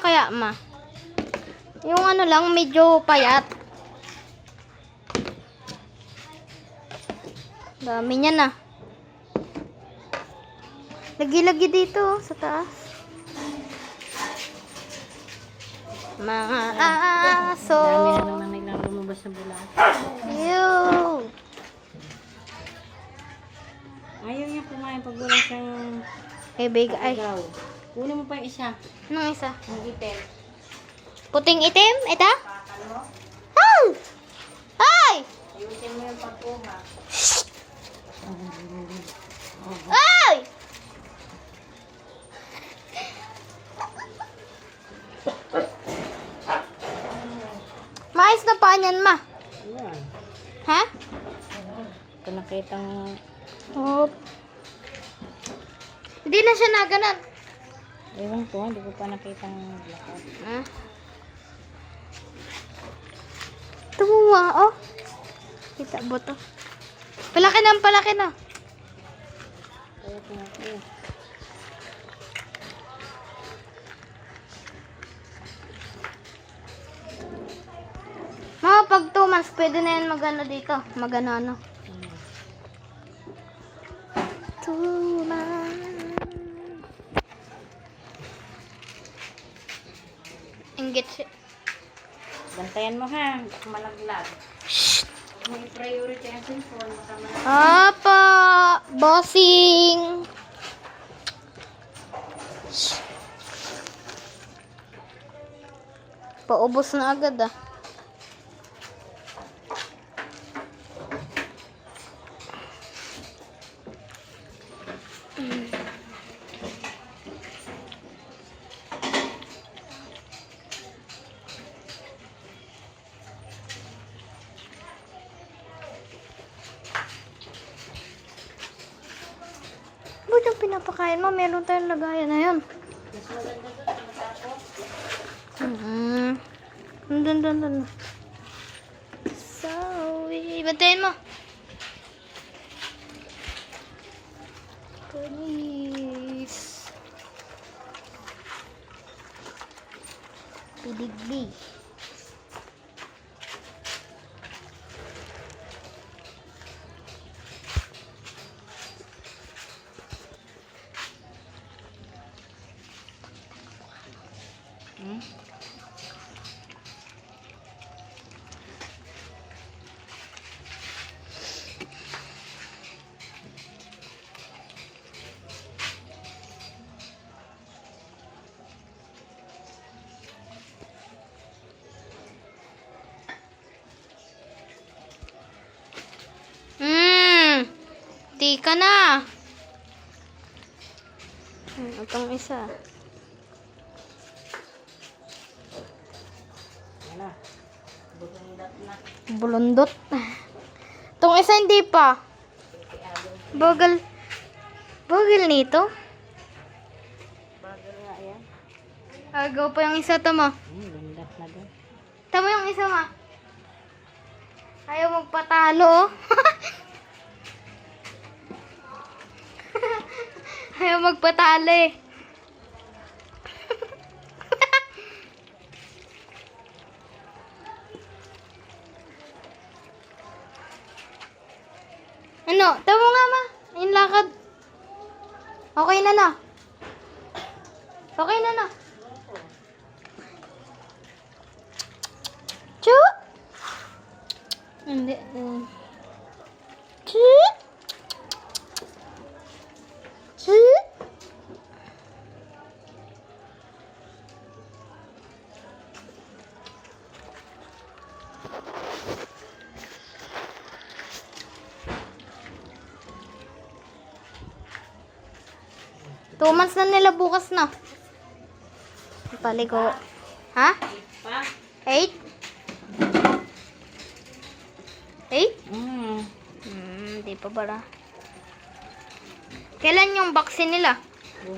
kaya, ma? Yung ano lang, medyo payat. Dami niya na. Lagi-lagi dito, sa taas. Mga aso. Dami na naman naglang lumabas sa bulat. Ew. Ayaw niya kumain pag wala siyang Ay, big, ay. agaw. Kunin mo pa yung isa. Anong isa? Ang itim. Puting itim? Ito? Pakan mo. Ay! Ay! Ayusin mo yung pagkuha. Ay! Mais na pa niyan, ma. Ayan. Ha? Ito nakitang... Oh. Hindi na siya naganan. Ewan ko, hindi ko pa nakitang lakas. Ah. Tumuwa, oh. Kita mo to. Palaki na, palaki na. Kaya ito na ito. Mga pag 2 months, pwede na yan magano dito. Magano ano. 2 months. Inggit siya. Bantayan mo ha, malaglag. May priority ang cellphone, baka malaglag. Apa, bossing. Paubos na agad ah. Ba't yung pinapakain mo? Meron tayong lagayan na yun. Mas maganda doon, matapos. Dun. Sorry. Bantayin mo. Please. Pidigli. Hmm? Di ka na. Itong isa. Ano? Bubundat na. Bulundot. Itong isa hindi pa. Bagal. Bagal nito. Bagal nga yan. Agaw pa yung isa to mo. Bundat na doon. Tama yung isa ma. Ayaw magpatalo oh. Ayaw magpatalo eh. Ano? Tama nga ma. Yung lakad. Okay na na. Okay na na. Chu? Hindi. Chu? Chu? Two months na nila bukas na. Paligo. Ha? Pa? 8? 8? Mm. Di pa pala. Kailan yung vaccine nila?